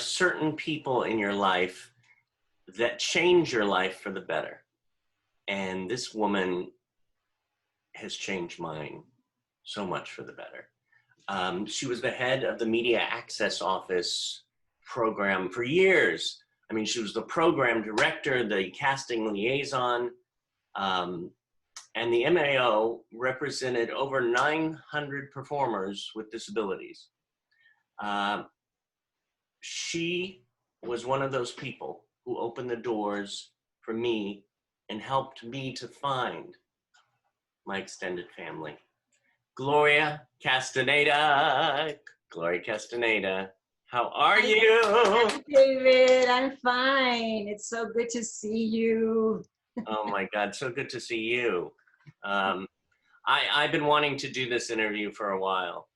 certain people in your life that change your life for the better. And this woman has changed mine so much for the better. She was the head of the Media Access Office program for years. I mean, she was the program director, the casting liaison, and the MAO represented over 900 performers with disabilities. She was one of those people who opened the doors for me and helped me to find my extended family. Gloria Castaneda. Gloria Castaneda, how are you? Hi, David, I'm fine. It's so good to see you. Oh my God, so good to see you. I've been wanting to do this interview for a while.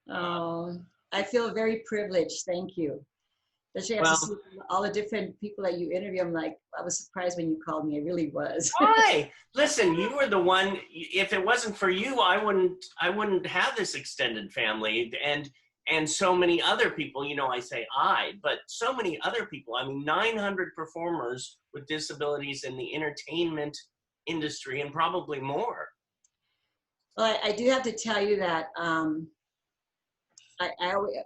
Oh, I feel very privileged. Thank you. Especially Well, to see all the different people that you interview. I'm like, I was surprised when you called me. I really was. why? Listen, you were the one. If it wasn't for you, I wouldn't have this extended family and so many other people. You know, I say but so many other people. I mean, 900 performers with disabilities in the entertainment industry, and probably more. Well, I do have to tell you that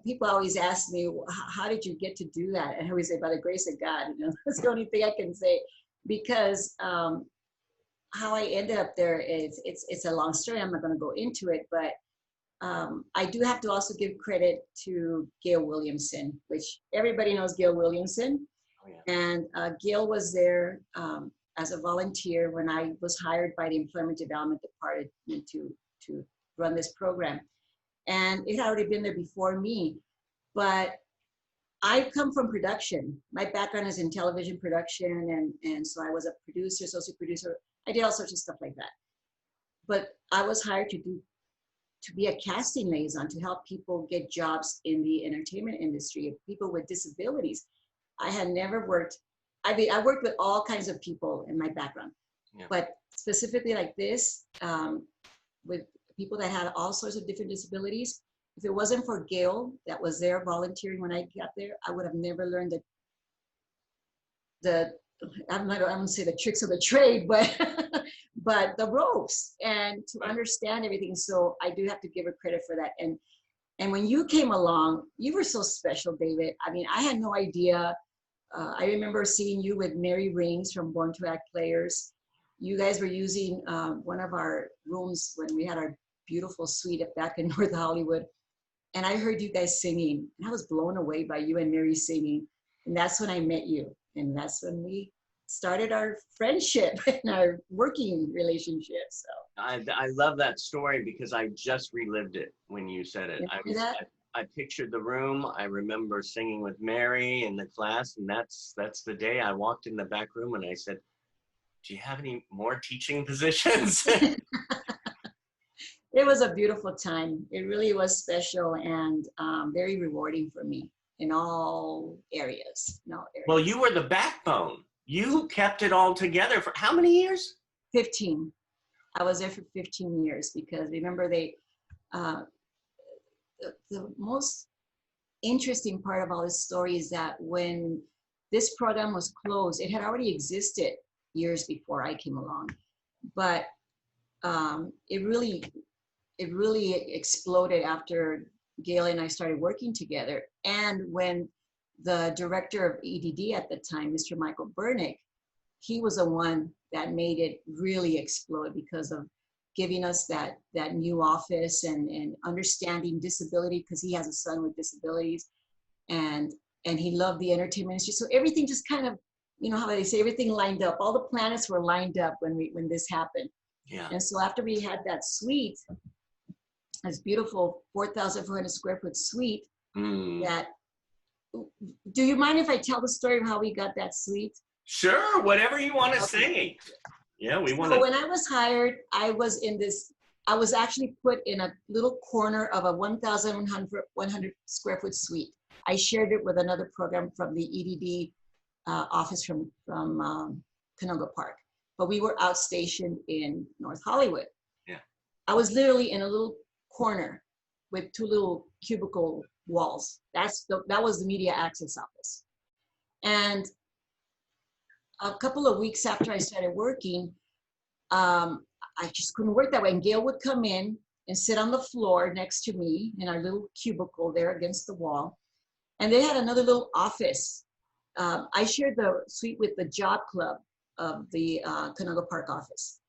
people always ask me, how did you get to do that? And I always say, by the grace of God. You know, that's the only thing I can say, because how I ended up there is it's a long story. I'm not going to go into it, but I do have to also give credit to Gail Williamson, which everybody knows Gail Williamson. Oh, yeah. And Gail was there as a volunteer when I was hired by the Employment Development Department to run this program. And it had already been there before me, but I come from production. My background is in television production, and so I was a producer, associate producer. I did all sorts of stuff like that. But I was hired to be a casting liaison to help people get jobs in the entertainment industry, people with disabilities. I had never worked, I worked with all kinds of people in my background, yeah. But specifically like this, with people that had all sorts of different disabilities. If it wasn't for Gail that was there volunteering when I got there, I would have never learned I'm not going to say the tricks of the trade, but but the ropes and to understand everything. So I do have to give her credit for that. And when you came along, you were so special, David. I mean, I had no idea. I remember seeing you with Mary Rings from Born to Act Players. You guys were using one of our rooms when we had our beautiful suite back in North Hollywood. And I heard you guys singing, and I was blown away by you and Mary singing. And that's when I met you. And that's when we started our friendship and our working relationship. So I love that story because I just relived it when you said it. I pictured the room. I remember singing with Mary in the class, and that's the day I walked in the back room and I said, do you have any more teaching positions? It was a beautiful time. It really was special and very rewarding for me in all areas. Well, you were the backbone. You kept it all together for how many years? 15. I was there for 15 years because remember the most interesting part of all this story is that when this program was closed, it had already existed years before I came along, but it really exploded after Gail and I started working together. And when the director of EDD at the time, Mr. Michael Burnick, he was the one that made it really explode because of giving us that new office and understanding disability, because he has a son with disabilities, and he loved the entertainment industry. So everything just kind of, you know how they say, everything lined up. All the planets were lined up when this happened. Yeah. And so after we had that suite, this beautiful 4,400 square foot suite, that, do you mind if I tell the story of how we got that suite? Sure, whatever you want to say. Yeah, we want to. So when I was hired, I was actually put in a little corner of a 1,100 square foot suite. I shared it with another program from the EDD office from Canoga Park, but we were outstationed in North Hollywood. Yeah. I was literally in a little corner with two little cubicle walls. That was the media access office. And a couple of weeks after I started working, I just couldn't work that way. And Gail would come in and sit on the floor next to me in our little cubicle there against the wall. And they had another little office. I shared the suite with the job club of the Canoga Park office.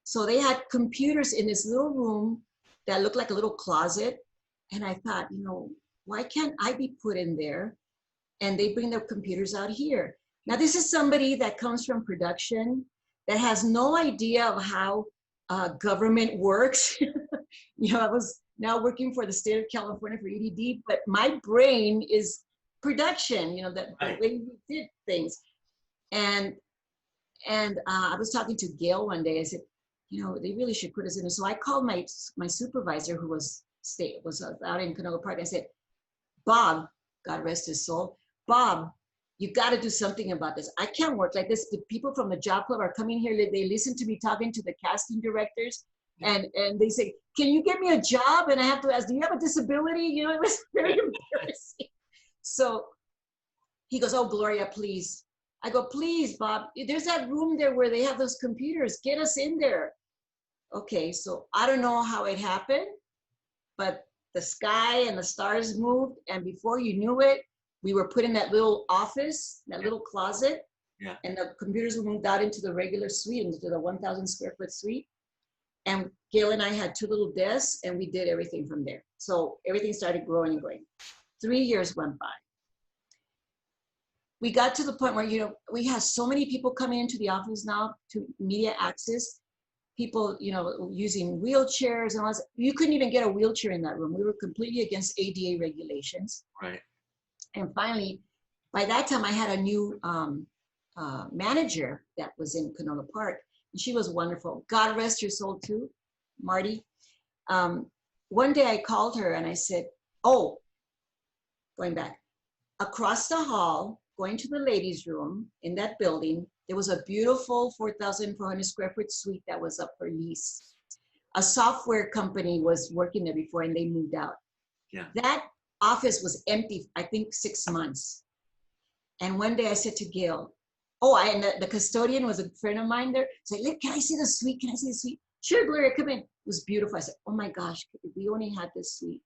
So they had computers in this little room that looked like a little closet. And I thought, you know, why can't I be put in there? And they bring their computers out here. Now, this is somebody that comes from production that has no idea of how government works. You know, I was now working for the state of California for EDD, but my brain is production, you know, the way we did things. And I was talking to Gail one day. I said, you know, they really should put us in. So I called my supervisor, who was out in Canoga Park. I said, Bob, God rest his soul, Bob, you got to do something about this. I can't work like this. The people from the job club are coming here. They listen to me talking to the casting directors, and they say, can you get me a job? And I have to ask, do you have a disability? You know, it was very embarrassing. So he goes, oh, Gloria, please. I go, please, Bob, there's that room there where they have those computers. Get us in there. Okay, so I don't know how it happened, but the sky and the stars moved, and before you knew it, we were put in that little office, that little closet, and the computers were moved out into the regular suite, into the 1,000 square foot suite. And Gail and I had two little desks, and we did everything from there. So everything started growing and growing. 3 years went by. We got to the point where, you know, we have so many people coming into the office now to media access, people, you know, using wheelchairs and all that. You couldn't even get a wheelchair in that room. We were completely against ADA regulations. Right. And finally, by that time, I had a new manager that was in Canoga Park, and she was wonderful. God rest her soul too, Marty. One day I called her and I said, oh, going back, across the hall, going to the ladies' room in that building, there was a beautiful 4,400 square foot suite that was up for lease. A software company was working there before, and they moved out. Yeah. That office was empty, I think 6 months. And one day I said to Gail, oh, and the custodian was a friend of mine there. So I said, can I see the suite? Can I see the suite? Sure, Gloria, come in. It was beautiful. I said, oh my gosh, if we only had this suite.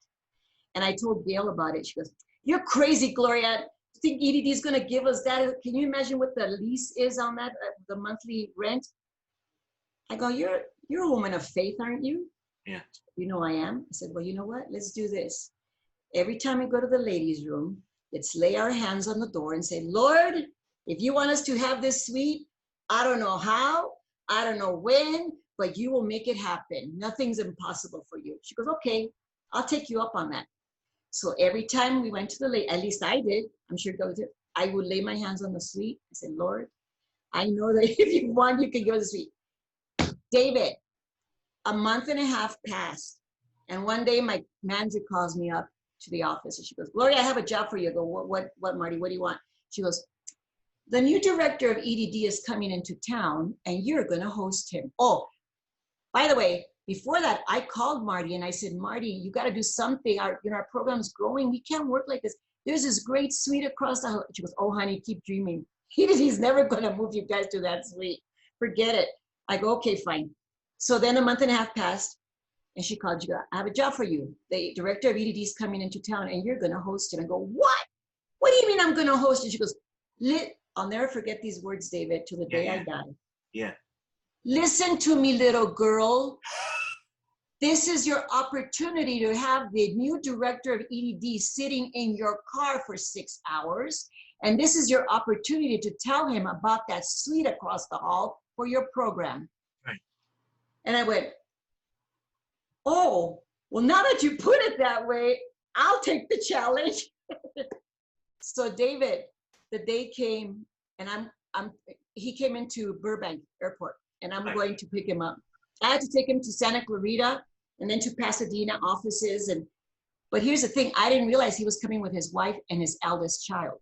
And I told Gail about it. She goes, you're crazy, Gloria. You think EDD is going to give us that? Can you imagine what the lease is on that, the monthly rent? I go, you're a woman of faith, aren't you? Yeah. You know I am. I said, well, you know what? Let's do this. Every time we go to the ladies' room, let's lay our hands on the door and say, Lord, if you want us to have this suite, I don't know how, I don't know when, but you will make it happen. Nothing's impossible for you. She goes, okay, I'll take you up on that. So every time we went to the lady, at least I did, I'm sure God did, I would lay my hands on the suite and say, Lord, I know that if you want, you can give us a suite. David, a month and a half passed. And one day my manager calls me up to the office and she goes, Gloria, I have a job for you. I go, what, Marty, what do you want? She goes, the new director of EDD is coming into town and you're going to host him. Oh, by the way, before that, I called Marty and I said, Marty, you got to do something. Our program's growing. We can't work like this. There's this great suite across the house. She goes, oh, honey, keep dreaming. He's never going to move you guys to that suite. Forget it. I go, okay, fine. So then a month and a half passed and she called, she goes, I have a job for you. The director of EDD is coming into town and you're going to host him. I go, what? What do you mean I'm going to host him? She goes, I'll never forget these words, David, till the day I die. Yeah. Listen to me, little girl. This is your opportunity to have the new director of EDD sitting in your car for 6 hours. And this is your opportunity to tell him about that suite across the hall for your program. Right. And I went, oh, well, now that you put it that way, I'll take the challenge. So David, the day came and he came into Burbank Airport and I'm going to pick him up. I had to take him to Santa Clarita and then to Pasadena offices. But here's the thing, I didn't realize he was coming with his wife and his eldest child.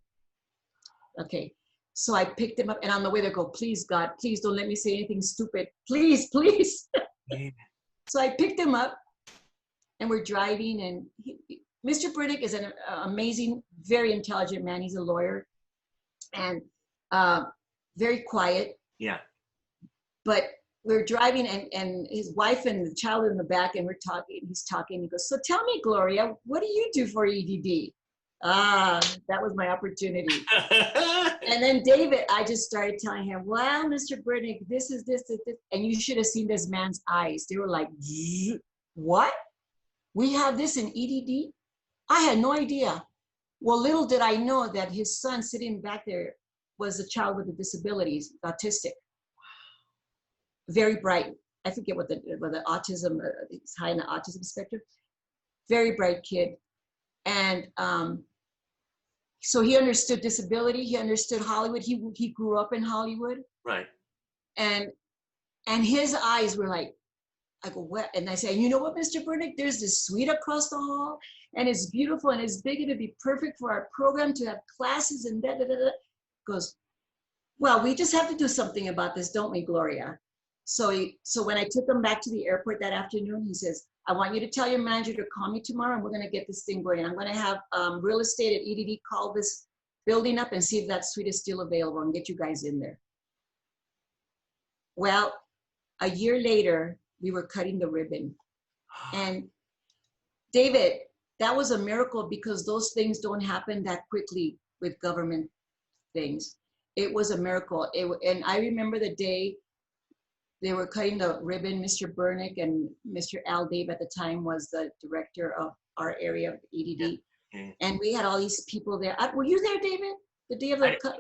Okay, so I picked him up and on the way they go, please God, please don't let me say anything stupid. Please, please. So I picked him up and we're driving and Mr. Burdick is an amazing, very intelligent man. He's a lawyer and very quiet. Yeah. But we're driving and his wife and the child in the back, and we're talking. He's talking. He goes, "So tell me, Gloria, what do you do for EDD?" Ah, that was my opportunity. And then David, I just started telling him, "Well, Mr. Burdick, this is this, this, this." And you should have seen this man's eyes. They were like, "What? We have this in EDD?" I had no idea. Well, little did I know that his son sitting back there was a child with a disability, autistic. Very bright. I forget what the autism, he's high in the autism spectrum. Very bright kid. And so he understood disability. He understood Hollywood. He grew up in Hollywood. Right. And his eyes were like, I go, what? And I say, you know what, Mr. Burdick, there's this suite across the hall, and it's beautiful, and it's big, and it'd be perfect for our program to have classes and da da da da. Goes, well, we just have to do something about this, don't we, Gloria? So when I took him back to the airport that afternoon, he says, I want you to tell your manager to call me tomorrow, and we're going to get this thing going. I'm going to have real estate at EDD call this building up and see if that suite is still available and get you guys in there. Well, a year later, we were cutting the ribbon. And David, that was a miracle because those things don't happen that quickly with government things. It was a miracle. And I remember the day they were cutting the ribbon. Mr. Burdick and Mr. Al Dave at the time was the director of our area of EDD. Yeah. And we had all these people there. Were you there, David? The day of the cut?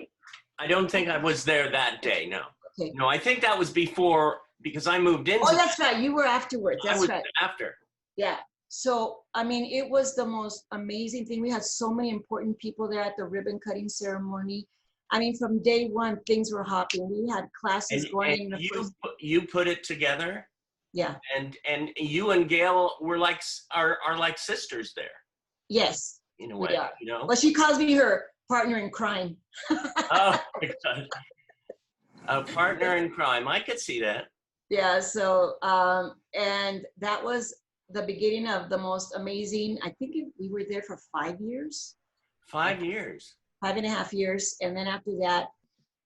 I don't think I was there that day, no. Okay. No, I think that was before, because I moved into. Oh, that's right. You were afterwards. That's right. After. Yeah. So, I mean, it was the most amazing thing. We had so many important people there at the ribbon cutting ceremony. I mean, from day one, things were hopping. We had classes going. And you put it together. Yeah. And you and Gail were are like sisters there. Yes. In a way, you know. Well, she calls me her partner in crime. Oh my God. A partner in crime. I could see that. Yeah. So, and that was the beginning of the most amazing. I think we were there for 5 years. 5 years. 5.5 years, and then after that,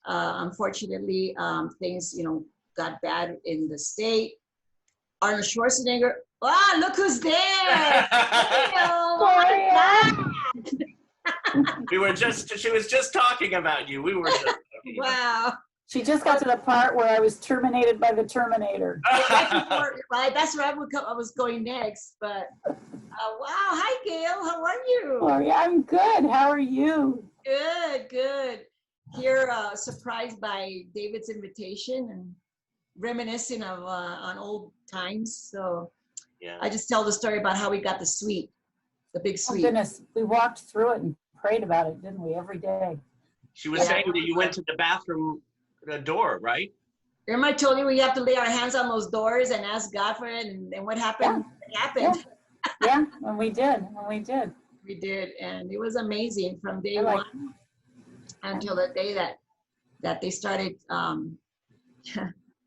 unfortunately, things got bad in the state. Arnold Schwarzenegger. Ah, look who's there! She was just talking about you. We were just talking wow. She just got to the part where I was terminated by the Terminator. Right, that's where I was going next. But wow, hi Gail, how are you? Gloria, I'm good. How are you? Good. Here, surprised by David's invitation and reminiscing of on old times. So yeah. I just tell the story about how we got the suite, the big suite. Oh goodness, we walked through it and prayed about it, didn't we? Every day. She was saying that you went to the bathroom. The door, right? Remember I told you we have to lay our hands on those doors and ask God for it, and what happened? Yeah. It happened. Yeah, and we did. We did, and it was amazing from day one until the day that they started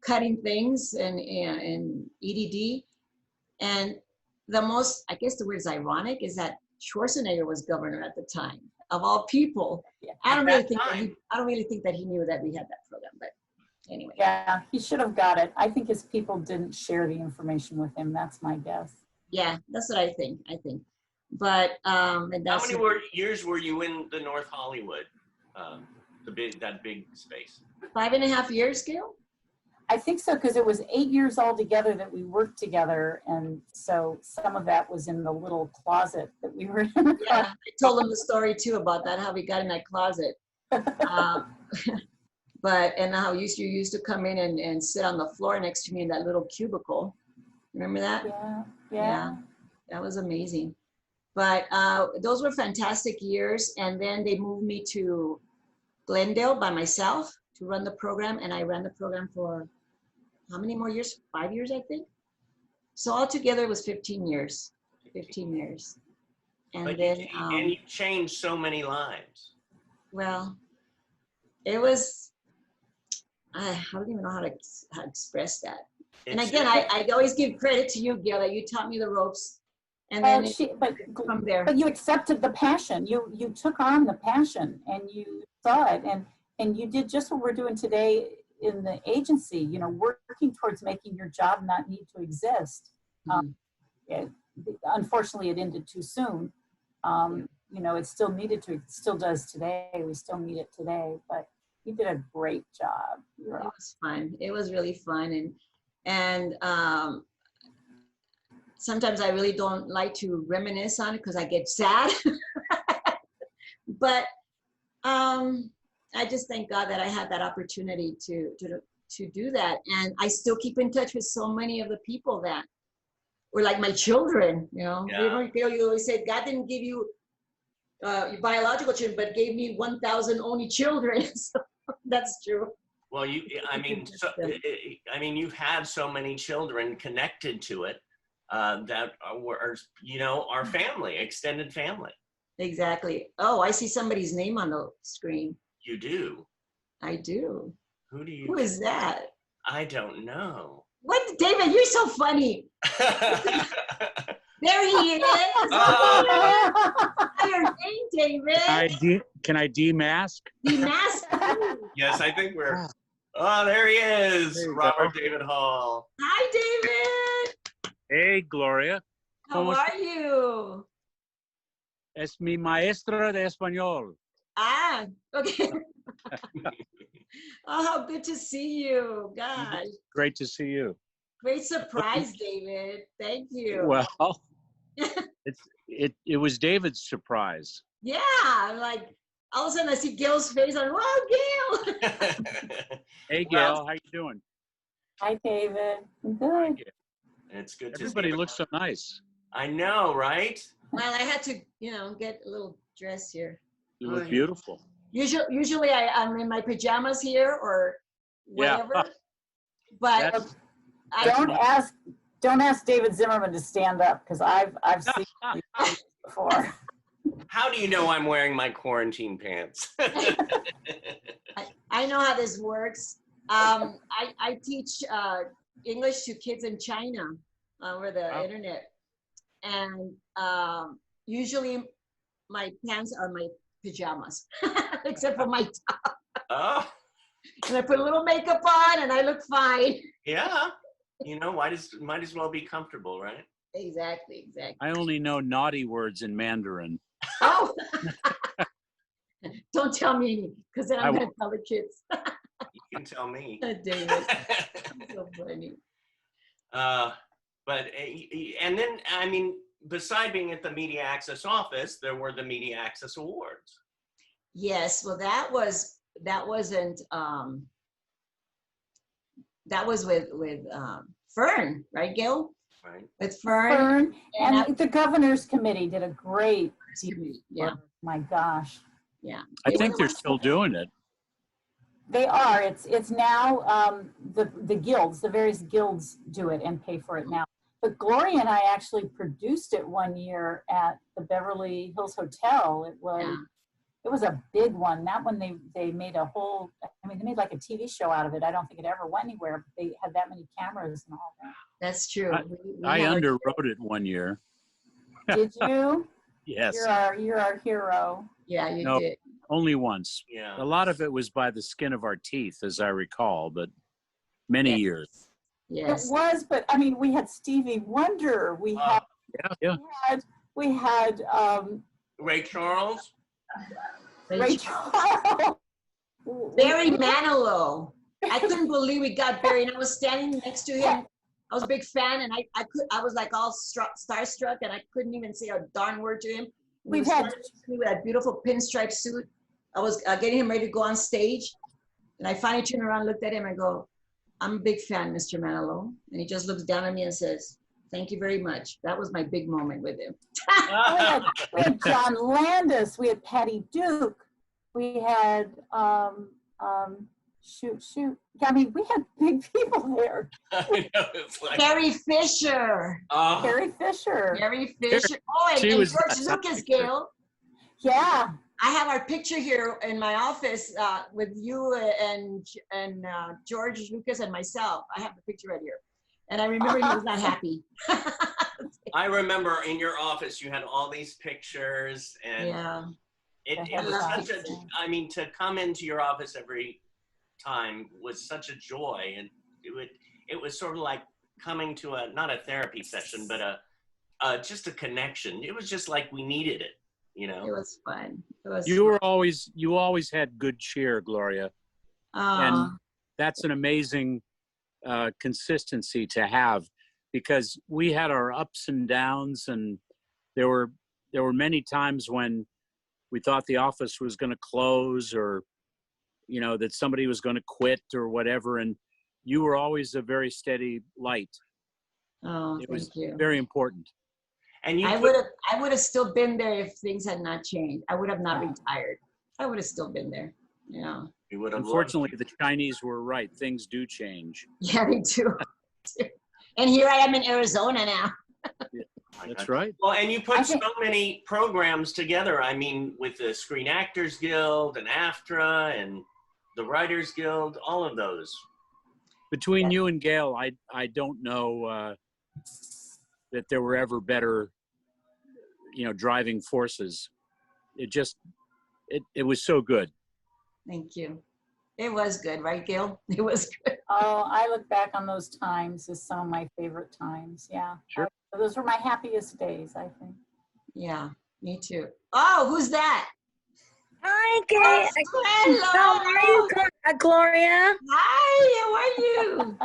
cutting things and EDD. And the most, I guess the word is ironic, is that Schwarzenegger was governor at the time. Of all people, yeah. I don't really think that he knew that we had that program, but anyway. Yeah, he should have got it. I think his people didn't share the information with him. That's my guess. Yeah, that's what I think. But and that's how many years were you in the North Hollywood, that big space? 5.5 years, Gail? I think so, because it was 8 years altogether that we worked together, and so some of that was in the little closet that we were in. Yeah, I told them the story too about that, how we got in that closet. But and how you used to come in and sit on the floor next to me in that little cubicle. Remember that? Yeah. That was amazing. But those were fantastic years, and then they moved me to Glendale by myself to run the program, and I ran the program for how many more years? 5 years, I think. So altogether, it was 15 years. 15 years. And but then and you changed so many lives. Well, it was. I don't even know how to express that. And again, I always give credit to you, Gail, that you taught me the ropes, And then from there. But you accepted the passion. You took on the passion and you saw it, and you did just what we're doing today in the agency, you know, working towards making your job not need to exist. Unfortunately, it ended too soon. You know, it still needed to, it still does today. We still need it today, but you did a great job. It was fun. It was really fun. And sometimes I really don't like to reminisce on it because I get sad. But I just thank God that I had that opportunity to do that. And I still keep in touch with so many of the people that were like my children, you know. Yeah. You always said God didn't give you your biological children, but gave me 1,000 only children. So that's true. Well, I mean, you've had so many children connected to it that were, you know, our family, extended family. Exactly. Oh, I see somebody's name on the screen. You do? I do. Who is that? I don't know. What, David? You're so funny. There he is. What's your name, David? Can I demask? Demask? Yes, I think we're. Oh, there he is, Robert David Hall. Hi, David. Hey, Gloria. How are you? Es mi maestra de español. Ah, okay. Oh, how good to see you. Gosh. Great to see you. Great surprise, David. Thank you. Well, it was David's surprise. Yeah, like all of a sudden I see Gail's face. I'm like, oh, Gail. Hey, Gail, how you doing? Hi, David. I'm good. It's good to see Everybody looks so nice. I know, right? Well, I had to, you know, get a little dress here. You look beautiful. Usually I'm in my pajamas here or whatever. Yeah. But don't ask David Zimmerman to stand up because I've seen you before. How do you know I'm wearing my quarantine pants? I know how this works. I teach English to kids in China over the internet. And usually my pants are my pajamas, except for my top. Oh. And I put a little makeup on and I look fine. Yeah. You know, might as well be comfortable, right? Exactly. I only know naughty words in Mandarin. Oh, don't tell me any, because then I'm going to tell the kids. You can tell me. David, so funny. But, and then, I mean, beside being at the Media Access office, there were the Media Access Awards. Yes, well, that was with Fern, right, Gail? Right. With Fern. And the Governor's Committee did a great deal. Yeah. My gosh. Yeah. I think they're still doing it. They are. It's now the guilds, the various guilds do it and pay for it now. But Gloria and I actually produced it one year at the Beverly Hills Hotel. It was a big one. That one they made a whole, I mean, they made like a TV show out of it. I don't think it ever went anywhere, but they had that many cameras and all that. That's true. I underwrote it one year. Did you? Yes. You're our hero. Yeah, you did. Only once. Yeah. A lot of it was by the skin of our teeth, as I recall, but many years. Yes. It was, but I mean, we had Stevie Wonder. We had Ray Charles. Ray Charles. Barry Manilow. I couldn't believe we got Barry, and I was standing next to him. I was a big fan, and I was like all starstruck, and I couldn't even say a darn word to him. We've had with that beautiful pinstripe suit. I was getting him ready to go on stage, and I finally turned around, looked at him, and I go, "I'm a big fan, Mr. Manilow," and he just looks down at me and says, "Thank you very much." That was my big moment with him. we had John Landis. We had Patty Duke. We had shoot. I mean, we had big people there. I know, it's like Carrie Fisher. Carrie Fisher. Carrie Fisher. Oh, and George Lucas, Gail. Yeah. I have our picture here in my office with you and George Lucas and myself. I have the picture right here. And I remember he was not happy. I remember in your office, you had all these pictures, and Yeah. it was such a, I mean, to come into your office every time was such a joy. And it was sort of like coming to not a therapy session, but just a connection. It was just like we needed it, you know? It was fun. It was You fun. always had good cheer, Gloria. And that's an amazing consistency to have, because we had our ups and downs, and there were many times when we thought the office was going to close, or that somebody was going to quit or whatever, and you were always a very steady light. Oh, It was thank you. very important. And I would have still been there if things had not changed. I would have not retired. I would have still been there. Yeah. you would have Unfortunately, the Chinese were right. Things do change. Yeah, me too. And here I am in Arizona now. That's right. Well, and you put so many programs together. I mean, with the Screen Actors Guild and AFTRA and the Writers Guild, all of those. Between you and Gail, I don't know that there were ever better, driving forces. It was so good. Thank you. It was good, right, Gail? It was good. Oh, I look back on those times as some of my favorite times. Yeah. Sure. Those were my happiest days, I think. Yeah, me too. Oh, who's that? Hi, Gail. Hello. How are you, Gloria? Hi, how are you?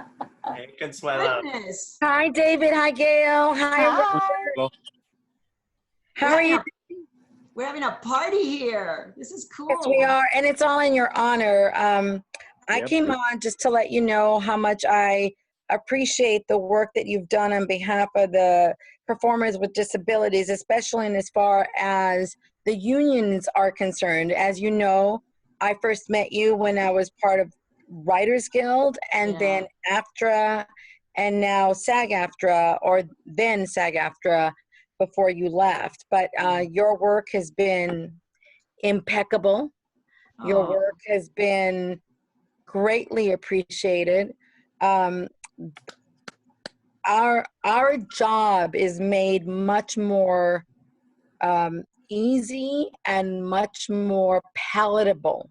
Hey, Consuelo. Goodness. Hi, David. Hi, Gail. Hi. Hi. How are you? We're having a party here. This is cool. Yes, we are, and it's all in your honor. I Yep. came on just to let you know how much I appreciate the work that you've done on behalf of the performers with disabilities, especially in as far as the unions are concerned. As you know, I first met you when I was part of Writers Guild, and then AFTRA, and now SAG-AFTRA, or then SAG-AFTRA before you left. But your work has been impeccable. Your work has been greatly appreciated. Our job is made much more easy and much more palatable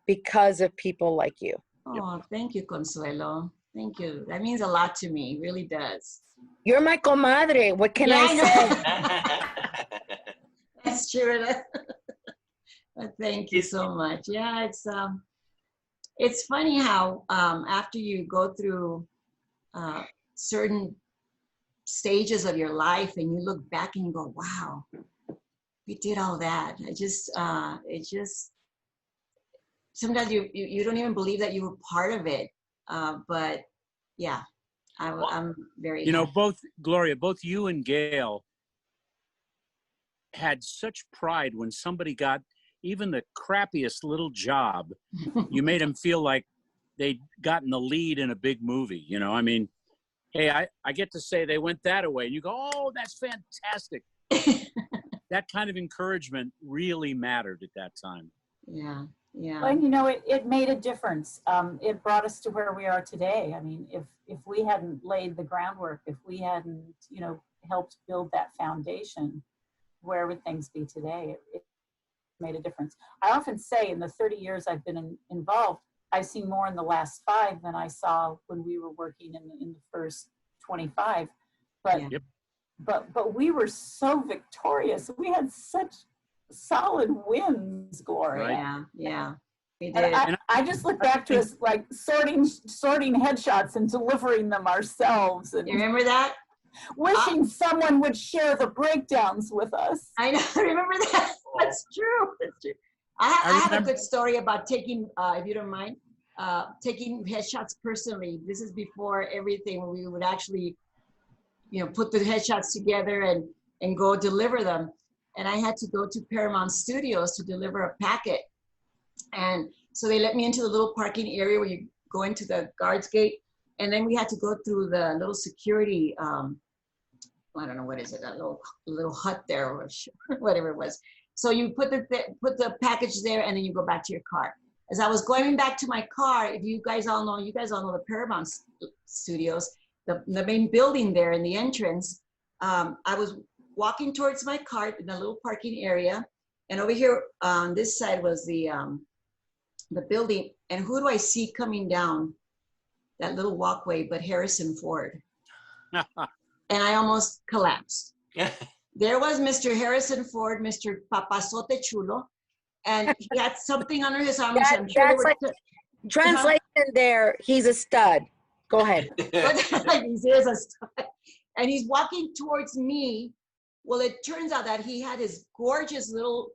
because of people like you. Oh, thank you, Consuelo. Thank you. That means a lot to me. It really does. You're my comadre. What can I say? That's true. But thank you so much. Yeah, it's funny how after you go through certain stages of your life and you look back and you go, wow, we did all that. It just sometimes you don't even believe that you were part of it. But yeah, I'm very happy. Both Gloria, both you and Gail had such pride when somebody got even the crappiest little job. You made them feel like they'd gotten the lead in a big movie. I mean, hey, I get to say they went that way. And you go, oh, that's fantastic. That kind of encouragement really mattered at that time. Yeah, yeah. Well, it made a difference. It brought us to where we are today. I mean, if we hadn't laid the groundwork, if we hadn't, helped build that foundation, where would things be today? It made a difference. I often say in the 30 years I've been involved, I've seen more in the last 5 than I saw when we were working in the first 25. But but we were so victorious. We had such solid wins, Gloria. Right. Yeah. We did. And I just look back to us like sorting headshots and delivering them ourselves. And you remember that? Wishing someone would share the breakdowns with us. I know. Remember that? That's true. That's true. I have a good story about taking, if you don't mind, taking headshots personally. This is before everything, when we would actually, put the headshots together and go deliver them. And I had to go to Paramount Studios to deliver a packet. And so they let me into the little parking area where you go into the guards gate. And then we had to go through the little security, I don't know, what is it, a little hut there or whatever it was. So you put the package there and then you go back to your car. As I was going back to my car, if you guys all know the Paramount Studios, the main building there in the entrance, I was walking towards my cart in a little parking area, and over here on this side was the building. And who do I see coming down that little walkway but Harrison Ford? And I almost collapsed. There was Mr. Harrison Ford, Mr. Papazote Chulo, and he had something under his arm. That's like translation there. He's a stud. Go ahead. He is a stud. And he's walking towards me. Well, it turns out that he had his gorgeous little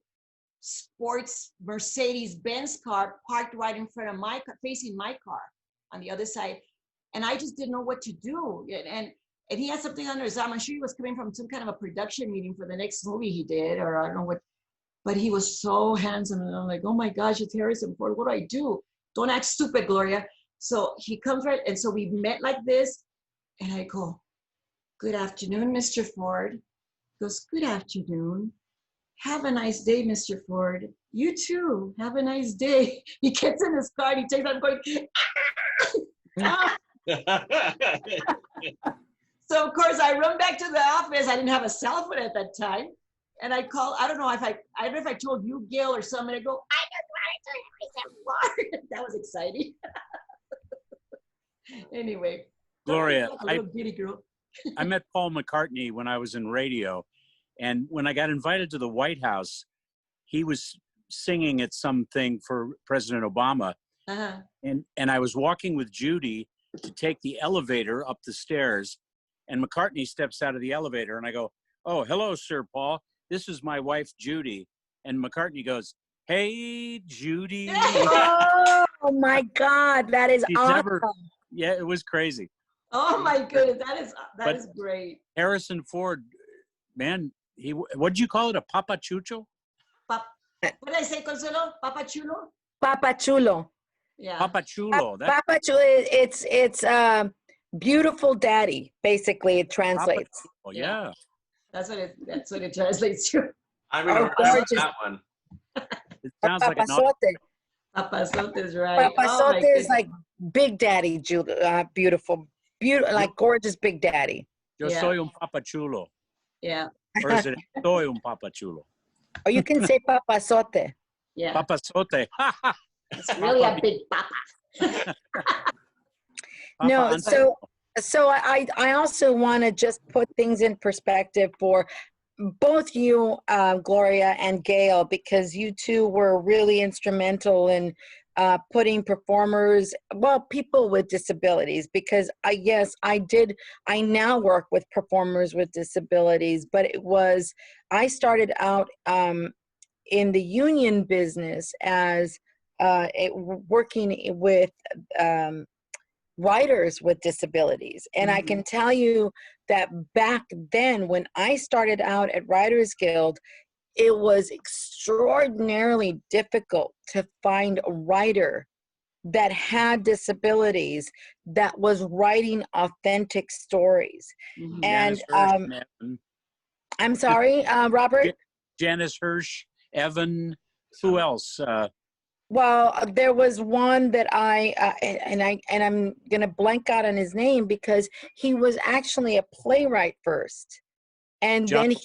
sports Mercedes-Benz car parked right in front of my car, facing my car on the other side. And I just didn't know what to do. And he had something under his arm. I'm sure he was coming from some kind of a production meeting for the next movie he did, or I don't know what. But he was so handsome. And I'm like, oh my gosh, it's Harrison Ford. What do I do? Don't act stupid, Gloria. So he comes right. And so we met like this. And I go, good afternoon, Mr. Ford. He goes, good afternoon. Have a nice day, Mr. Ford. You too. Have a nice day. He gets in his car and he takes out going, ah! So of course I run back to the office. I didn't have a cell phone at that time. And I call, I don't know if I told you, Gail, or somebody. I go, I just wanted to Harrison Ford. That was exciting. Anyway. Gloria, like a little giddy girl. I met Paul McCartney when I was in radio. And when I got invited to the White House, he was singing at something for President Obama. Uh-huh. And I was walking with Judy to take the elevator up the stairs. And McCartney steps out of the elevator. And I go, oh, hello, Sir Paul. This is my wife, Judy. And McCartney goes, hey, Judy. Oh, my God. That is awesome. Yeah, it was crazy. Oh, my goodness. That is great. Harrison Ford, man, what'd you call it? A Papa Chucho? What did I say, Consuelo? Papa Chulo? Papa Chulo. Yeah. Papa Chulo. Papa Chulo, it's beautiful daddy, basically it translates. Oh, yeah. That's what it translates to. I remember that one. It sounds like Papazote. Papazote is right. Papazote is like big daddy, beautiful, like gorgeous big daddy. Yo soy un Papa Chulo. Yeah. Or is it soy un Papa Chulo? Or you can say papazote. Yeah. Papazote. It's really a big papa. No, so I also want to just put things in perspective for both you, Gloria and Gail, because you two were really instrumental in putting performers, people with disabilities, because I now work with performers with disabilities, but I started out in the union business as working with writers with disabilities. And I can tell you that back then, when I started out at Writers Guild, it was extraordinarily difficult to find a writer that had disabilities that was writing authentic stories. Mm-hmm. And Hirsch, I'm sorry, Robert? Janice Hirsch, Evan, who else? Well, there was one that I'm gonna blank out on his name because he was actually a playwright first, and John then he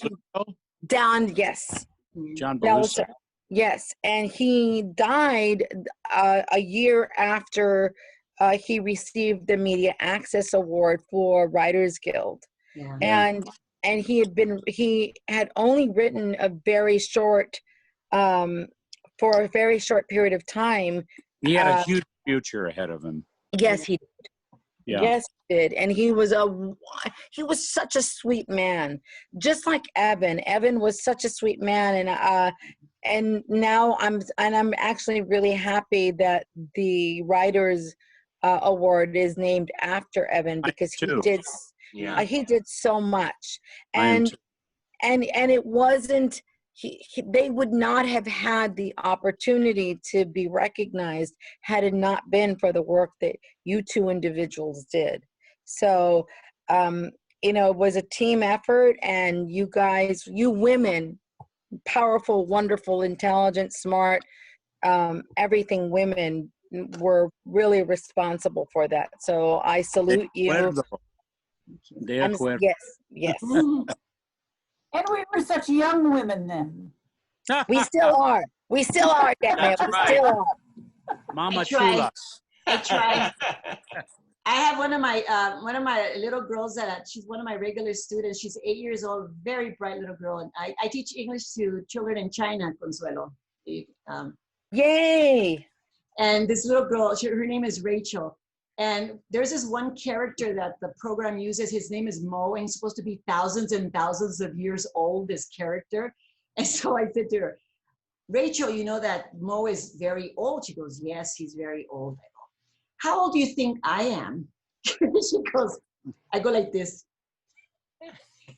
yes, John Belushi. Yes, and he died a year after he received the Media Access Award for Writers Guild, and he had only written a very short. For a very short period of time. He had a huge future ahead of him. Yes, he did. Yeah. Yes, he did. And he was such a sweet man, just like Evan. Evan was such a sweet man, and now I'm actually really happy that the Writers Award is named after Evan, because he did so much, and it wasn't. They would not have had the opportunity to be recognized had it not been for the work that you two individuals did. So, it was a team effort, and you guys, you women, powerful, wonderful, intelligent, smart, everything women were really responsible for that. So I salute you. De acuerdo. Yes. And we were such young women then. We still are. We still are, Daniel. That's We right. still are. Mama I tried. chulas. I tried. I have one of my little girls that she's one of my regular students. She's 8 years old, very bright little girl. And I teach English to children in China, Consuelo. Yay. And this little girl, her name is Rachel. And there's this one character that the program uses. His name is Mo, and he's supposed to be thousands and thousands of years old, this character. And so I said to her, Rachel, you know that Mo is very old? She goes, yes, he's very old. I go, how old do you think I am? She goes, I go like this.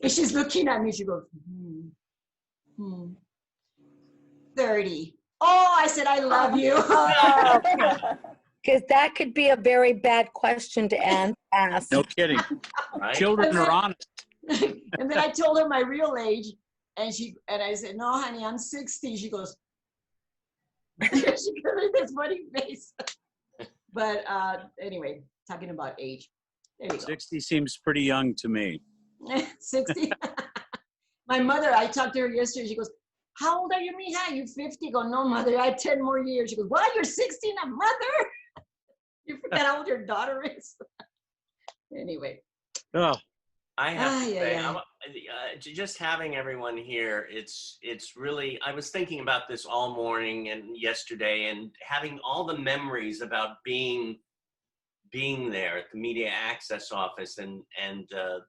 And she's looking at me. She goes, 30. Oh, I said, I love you. Because that could be a very bad question to ask. No kidding. Right? Children are honest. And then I told her my real age, and I said, no, honey, I'm 60. She goes, she got this funny face. But anyway, talking about age. There you go. 60 seems pretty young to me. 60. My mother, I talked to her yesterday. She goes, how old are you, mija? You 50? I go, no, mother, I have 10 more years. She goes, what? You're 60 now, mother? You forgot how old your daughter is. Anyway. Oh, I have to say, just having everyone here, it's really, I was thinking about this all morning and yesterday, and having all the memories about being there at the media access office and the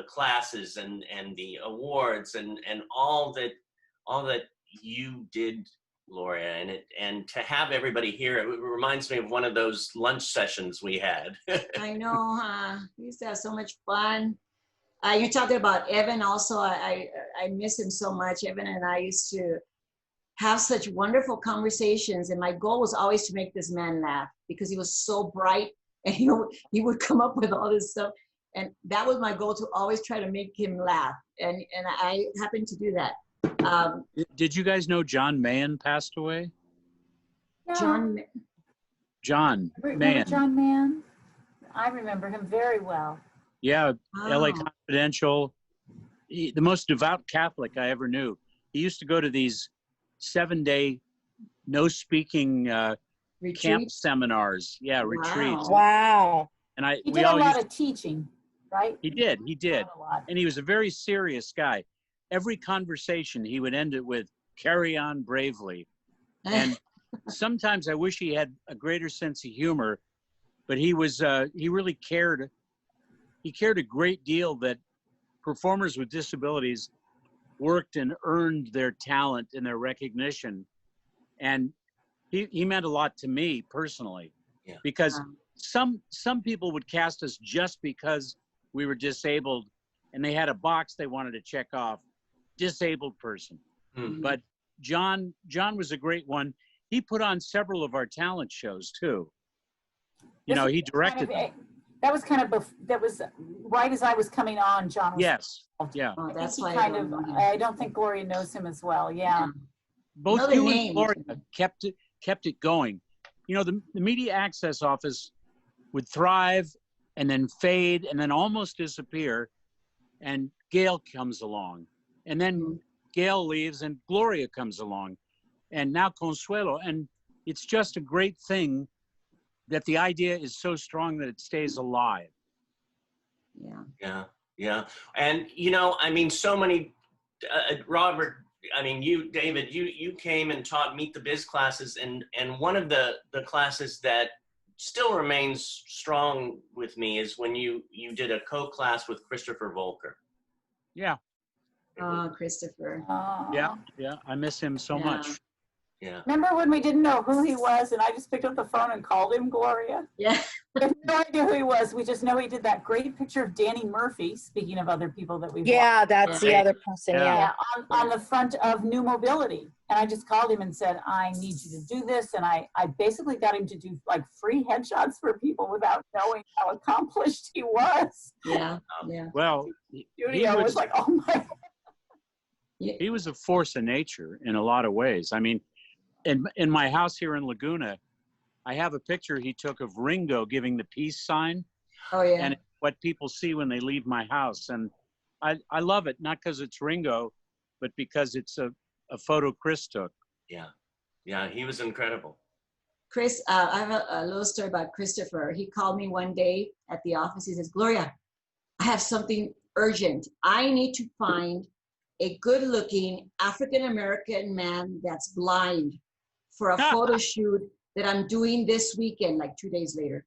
classes and the awards and all that you did, Gloria, and to have everybody here, it reminds me of one of those lunch sessions we had. I know, huh? We used to have so much fun. You're talking about Evan also. I miss him so much. Evan and I used to have such wonderful conversations, and my goal was always to make this man laugh because he was so bright, and he would come up with all this stuff, and that was my goal, to always try to make him laugh, and I happened to do that. did you guys know John Mahan passed away? John Remember Mahan. John Mann? I remember him very well. Yeah, LA Oh. Confidential. The most devout Catholic I ever knew. He used to go to these 7-day no speaking camp Retreat. seminars. Yeah, retreats. Wow. And He did a lot of teaching, right? He did. A lot. And he was a very serious guy. Every conversation, he would end it with, carry on bravely. And sometimes I wish he had a greater sense of humor, but he really cared. He cared a great deal that performers with disabilities worked and earned their talent and their recognition. And he meant a lot to me personally, because some people would cast us just because we were disabled and they had a box they wanted to check off, disabled person. Mm-hmm. But John was a great one. He put on several of our talent shows too. He directed them. That was that was right as I was coming on, John was Yes. Yeah. Oh, that's I why think he kind of, I don't think Gloria knows him as well. Yeah. Both Another you name. and Gloria kept it going. The media access office would thrive and then fade and then almost disappear. And Gail comes along. And then Gail leaves and Gloria comes along. And now Consuelo. And it's just a great thing that the idea is so strong that it stays alive. Yeah. And, so many, Robert, you, David, you came and taught Meet the Biz classes, and one of the classes that still remains strong with me is when you did a co-class with Christopher Voelker. Yeah. Oh, Christopher. Yeah. I miss him so much. Yeah. Remember when we didn't know who he was and I just picked up the phone and called him Gloria? Yeah. We have no idea who he was. We just know he did that great picture of Danny Murphy, speaking of other people that we've watched. That's the other person. Yeah, on the front of New Mobility. And I just called him and said, I need you to do this. And I basically got him to do like free headshots for people without knowing how accomplished he was. Yeah. Well, Studio was like, oh my God. He was a force of nature in a lot of ways. In my house here in Laguna, I have a picture he took of Ringo giving the peace sign. Oh yeah. And it's what people see when they leave my house. And I love it, not because it's Ringo, but because it's a photo Chris took. Yeah. Yeah, he was incredible. Chris, I have a little story about Christopher. He called me one day at the office. He says, Gloria, I have something urgent. I need to find a good-looking African-American man that's blind for a photo shoot that I'm doing this weekend, like 2 days later.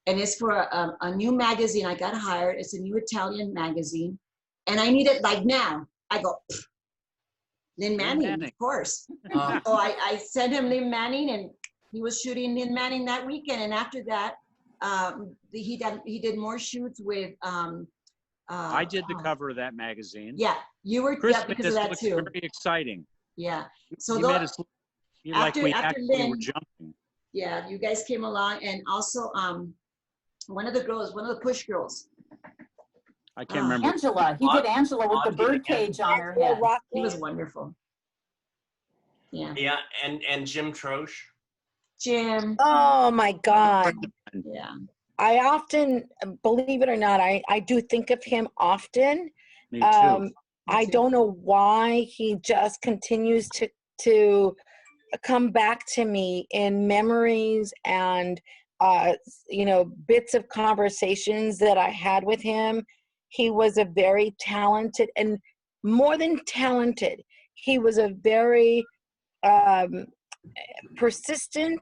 And it's for a new magazine. I got hired. It's a new Italian magazine. And I need it like now. I go, Lynn Manning, of course. So I sent him Lynn Manning, and he was shooting Lynn Manning that weekend. And after that, he did more shoots with. I did the cover of that magazine. Yeah, you were because of that too. Very exciting. Yeah. So you made us feel like we actually Lynn, were jumping. Yeah, you guys came along, and also one of the push girls. I can't remember. Angela. He did Angela with the bird cage on her head. He was wonderful. Yeah. Yeah, and Jim Troche. Jim. Oh my God. Yeah. I often, believe it or not, I do think of him often. Me too. I don't know why he just continues to come back to me in memories and bits of conversations that I had with him. He was a very talented, and more than talented, he was a very persistent,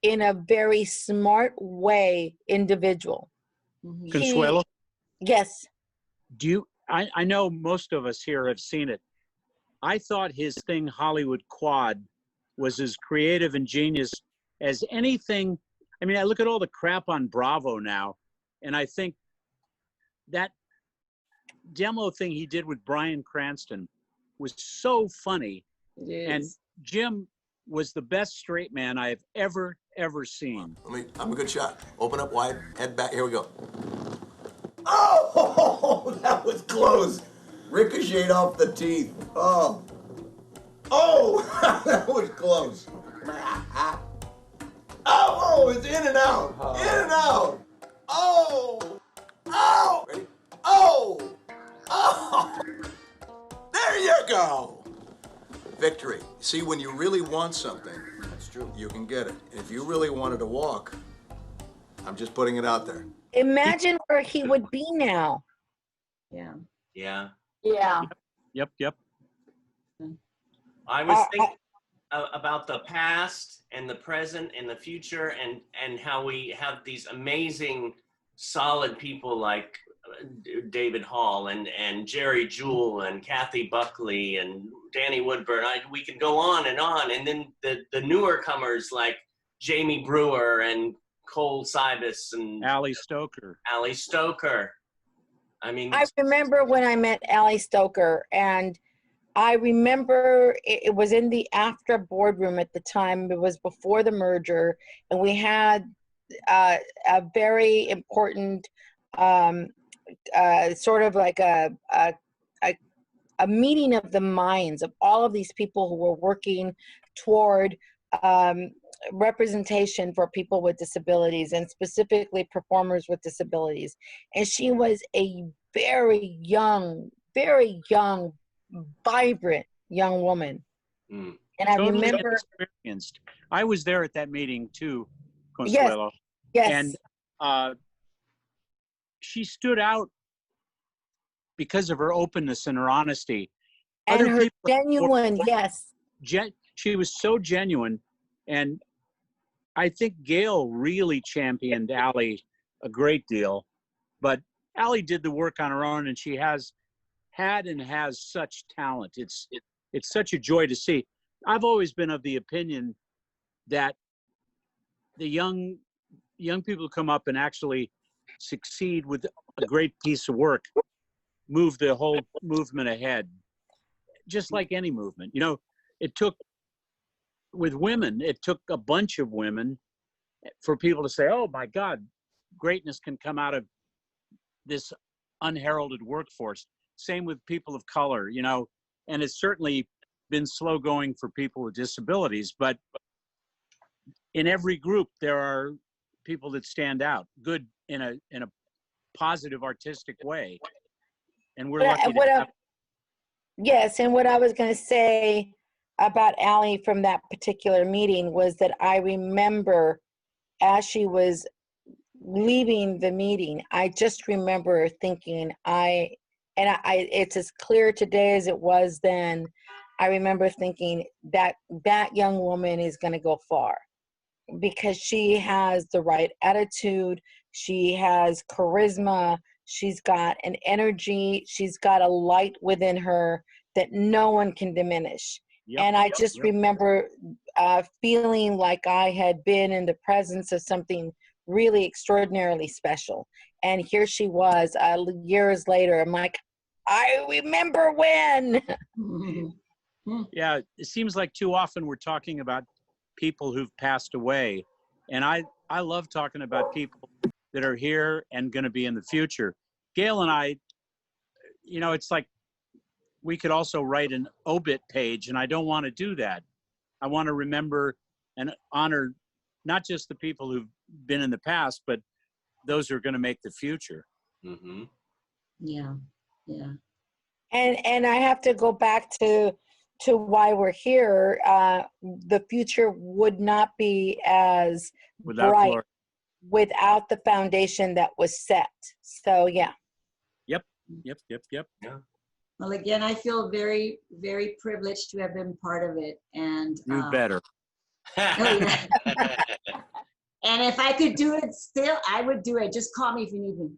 in a very smart way, individual. Consuelo? Yes. I know most of us here have seen it. I thought his thing, Hollywood Quad, was as creative and genius as anything. I mean, I look at all the crap on Bravo now, and I think that demo thing he did with Bryan Cranston was so funny. It is. And Jim was the best straight man I have ever seen. I'm a good shot. Open up wide, head back. Here we go. Oh, that was close. Ricocheted off the teeth. Oh, that was close. Oh, it's in and out. In and out. Oh. Ready? Oh. There you go. Victory. See, when you really want something, that's true, you can get it. If you really wanted to walk, I'm just putting it out there. Imagine where he would be now. Yeah. Yeah. Yeah. Yep. I was thinking about the past and the present and the future, and how we have these amazing, solid people like David Hall and Jerry Jewell and Kathy Buckley and Danny Woodburn. We could go on, and then the newer comers like Jamie Brewer and Cole Sibus and Ali Stoker. I mean, I remember when I met Ali Stoker, and I remember it was in the after boardroom at the time. It was before the merger, and we had a very important sort of like a meeting of the minds of all of these people who were working toward representation for people with disabilities, and specifically performers with disabilities. And she was a very young, vibrant young woman. And I totally remember experienced. I was there at that meeting too, Consuelo. Yes. And she stood out because of her openness and her honesty. And Other her people- genuine, yes. She was so genuine. And I think Gail really championed Ali a great deal. But Ali did the work on her own, and she had and has such talent. It's such a joy to see. I've always been of the opinion that the young people who come up and actually succeed with a great piece of work move the whole movement ahead, just like any movement. With women, it took a bunch of women for people to say, oh my God, greatness can come out of this unheralded workforce. Same with people of color, and it's certainly been slow going for people with disabilities, but in every group there are people that stand out, good in a positive artistic way. And we're lucky to have. Yes, and what I was going to say about Allie from that particular meeting was that I remember as she was leaving the meeting, I just remember thinking, it's as clear today as it was then. I remember thinking that that young woman is going to go far because she has the right attitude, she has charisma, she's got an energy, she's got a light within her that no one can diminish. Yep, and I just remember feeling like I had been in the presence of something really extraordinarily special. And here she was years later. I'm like, I remember when. Yeah, it seems like too often we're talking about people who've passed away. And I love talking about people that are here and going to be in the future. Gail and I, it's like we could also write an obit page, and I don't want to do that. I want to remember and honor not just the people who've been in the past, but those who are going to make the future. Mm-hmm. Yeah. And I have to go back to why we're here. The future would not be as bright Gloria. without the foundation that was set. So yeah. Yep. Yeah. Well, again, I feel very, very privileged to have been part of it. And You better. oh, yeah. And if I could do it still, I would do it. Just call me if you need me.